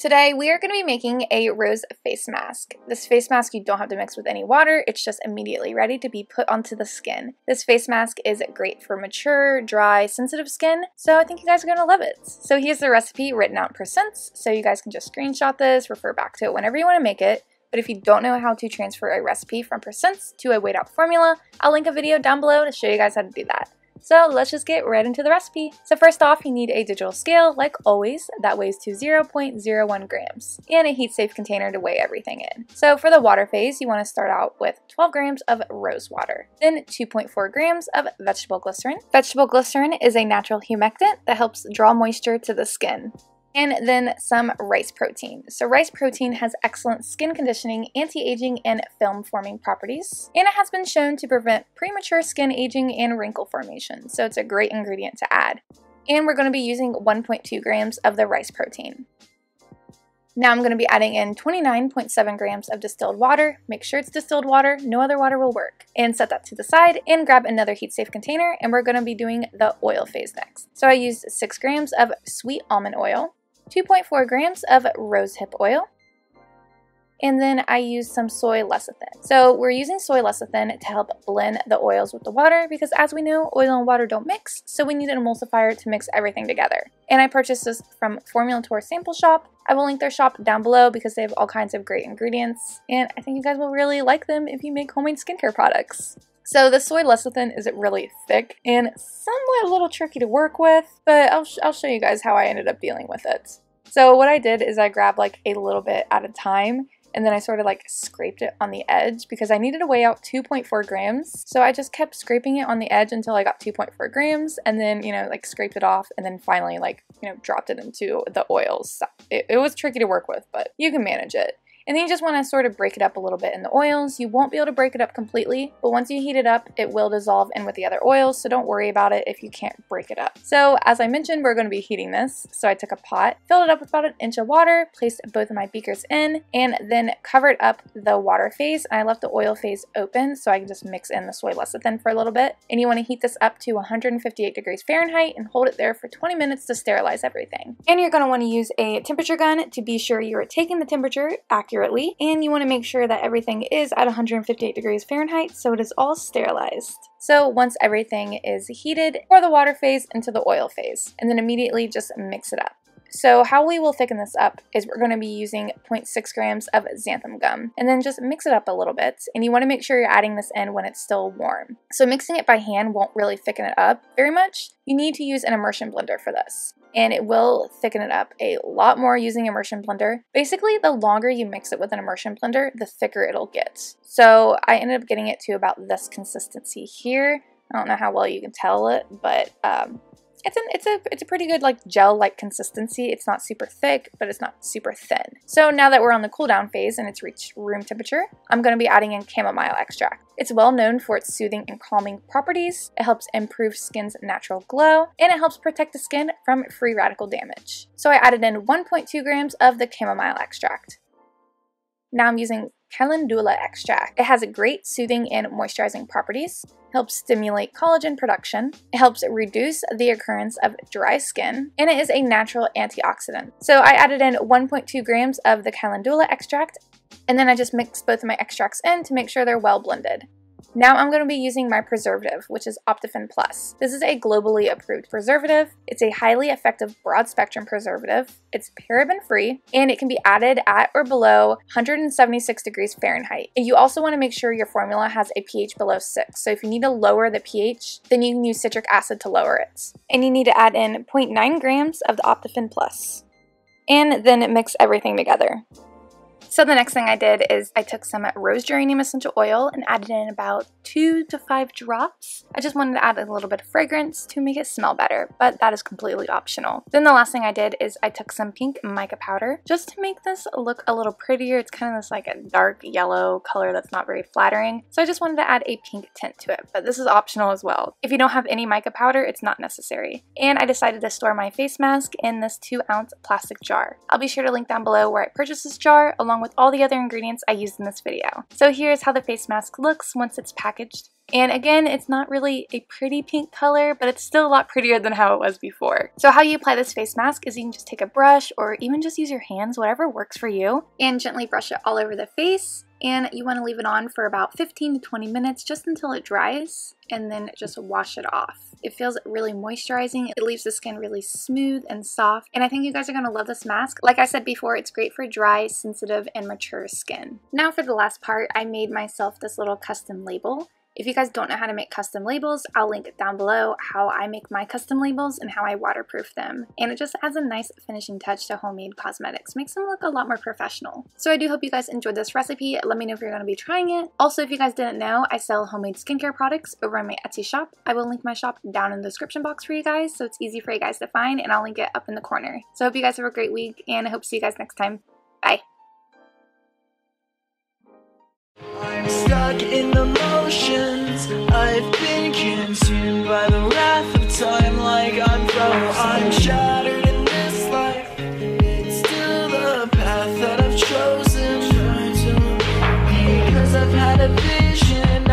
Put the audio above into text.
Today we are going to be making a rose face mask. This face mask you don't have to mix with any water, it's just immediately ready to be put onto the skin. This face mask is great for mature, dry, sensitive skin, so I think you guys are going to love it. So here's the recipe written out in percents, so you guys can just screenshot this, refer back to it whenever you want to make it. But if you don't know how to transfer a recipe from percents to a weighed out formula, I'll link a video down below to show you guys how to do that. So let's just get right into the recipe. So first off, you need a digital scale, like always, that weighs to 0.01 grams, and a heat-safe container to weigh everything in. So for the water phase, you want to start out with 12 grams of rose water, then 2.4 grams of vegetable glycerin. Vegetable glycerin is a natural humectant that helps draw moisture to the skin. And then some rice protein. So rice protein has excellent skin conditioning, anti-aging, and film-forming properties. And it has been shown to prevent premature skin aging and wrinkle formation. So it's a great ingredient to add. And we're going to be using 1.2 grams of the rice protein. Now I'm going to be adding in 29.7 grams of distilled water. Make sure it's distilled water, no other water will work. And set that to the side and grab another heat-safe container, and we're going to be doing the oil phase next. So I used 6 grams of sweet almond oil, 2.4 grams of rosehip oil, and then I used some soy lecithin. So we're using soy lecithin to help blend the oils with the water because, as we know, oil and water don't mix, so we need an emulsifier to mix everything together. And I purchased this from Formulator Sample Shop. I will link their shop down below because they have all kinds of great ingredients, and I think you guys will really like them if you make homemade skincare products. So the soy lecithin is really thick and somewhat a little tricky to work with, but I'll show you guys how I ended up dealing with it. So what I did is I grabbed like a little bit at a time, and then I sort of like scraped it on the edge because I needed to weigh out 2.4 grams. So I just kept scraping it on the edge until I got 2.4 grams, and then, like scraped it off, and then finally dropped it into the oils. So it was tricky to work with, but you can manage it. And then you just want to sort of break it up a little bit in the oils. You won't be able to break it up completely, but once you heat it up, it will dissolve in with the other oils, so don't worry about it if you can't break it up. So as I mentioned, we're going to be heating this. So I took a pot, filled it up with about 1 inch of water, placed both of my beakers in, and then covered up the water phase. And I left the oil phase open so I can just mix in the soy lecithin for a little bit. And you want to heat this up to 158 degrees Fahrenheit and hold it there for 20 minutes to sterilize everything. And you're going to want to use a temperature gun to be sure you're taking the temperature accurately, and you want to make sure that everything is at 158 degrees Fahrenheit so it is all sterilized. So once everything is heated, pour the water phase into the oil phase, and then immediately just mix it up. So how we will thicken this up is we're going to be using 0.6 grams of xanthan gum, and then just mix it up a little bit, and you want to make sure you're adding this in when it's still warm. So mixing it by hand won't really thicken it up very much. You need to use an immersion blender for this, and it will thicken it up a lot more using immersion blender. Basically, the longer you mix it with an immersion blender, the thicker it'll get. So I ended up getting it to about this consistency here. I don't know how well you can tell it, but it's a pretty good like gel-like consistency. It's not super thick, but it's not super thin. So now that we're on the cool down phase and it's reached room temperature, I'm going to be adding in chamomile extract. It's well known for its soothing and calming properties. It helps improve skin's natural glow, and it helps protect the skin from free radical damage. So I added in 1.2 grams of the chamomile extract. Now I'm using calendula extract. It has a great soothing and moisturizing properties. It helps stimulate collagen production. It helps reduce the occurrence of dry skin, and it is a natural antioxidant. So I added in 1.2 grams of the calendula extract, and then I just mixed both of my extracts in to make sure they're well blended. Now I'm going to be using my preservative, which is Optifin Plus. This is a globally approved preservative. It's a highly effective broad-spectrum preservative. It's paraben-free, and it can be added at or below 176 degrees Fahrenheit. And you also want to make sure your formula has a pH below 6. So if you need to lower the pH, then you can use citric acid to lower it. And you need to add in 0.9 grams of the Optifin Plus. And then mix everything together. So the next thing I did is I took some rose geranium essential oil and added in about 2 to 5 drops. I just wanted to add a little bit of fragrance to make it smell better, but that is completely optional. Then the last thing I did is I took some pink mica powder just to make this look a little prettier. It's kind of this like a dark yellow color that's not very flattering. So I just wanted to add a pink tint to it, but this is optional as well. If you don't have any mica powder, it's not necessary. And I decided to store my face mask in this 2-ounce plastic jar. I'll be sure to link down below where I purchased this jar along along with all the other ingredients I used in this video. So here's how the face mask looks once it's packaged. And again, it's not really a pretty pink color, but it's still a lot prettier than how it was before. So how you apply this face mask is you can just take a brush or even just use your hands, whatever works for you, and gently brush it all over the face. And you want to leave it on for about 15 to 20 minutes just until it dries, and then just wash it off. It feels really moisturizing. It leaves the skin really smooth and soft, and I think you guys are going to love this mask. Like I said before, it's great for dry, sensitive, and mature skin. Now for the last part, I made myself this little custom label. If you guys don't know how to make custom labels, I'll link down below how I make my custom labels and how I waterproof them. And it just adds a nice finishing touch to homemade cosmetics. Makes them look a lot more professional. So I do hope you guys enjoyed this recipe. Let me know if you're going to be trying it. Also, if you guys didn't know, I sell homemade skincare products over on my Etsy shop. I will link my shop down in the description box for you guys, so it's easy for you guys to find, and I'll link it up in the corner. So I hope you guys have a great week, and I hope to see you guys next time. Bye! I'm stuck in the motions. I've been consumed by the wrath of time, like I'm frozen. I'm shattered in this life. It's still the path that I've chosen. Because I've had a vision.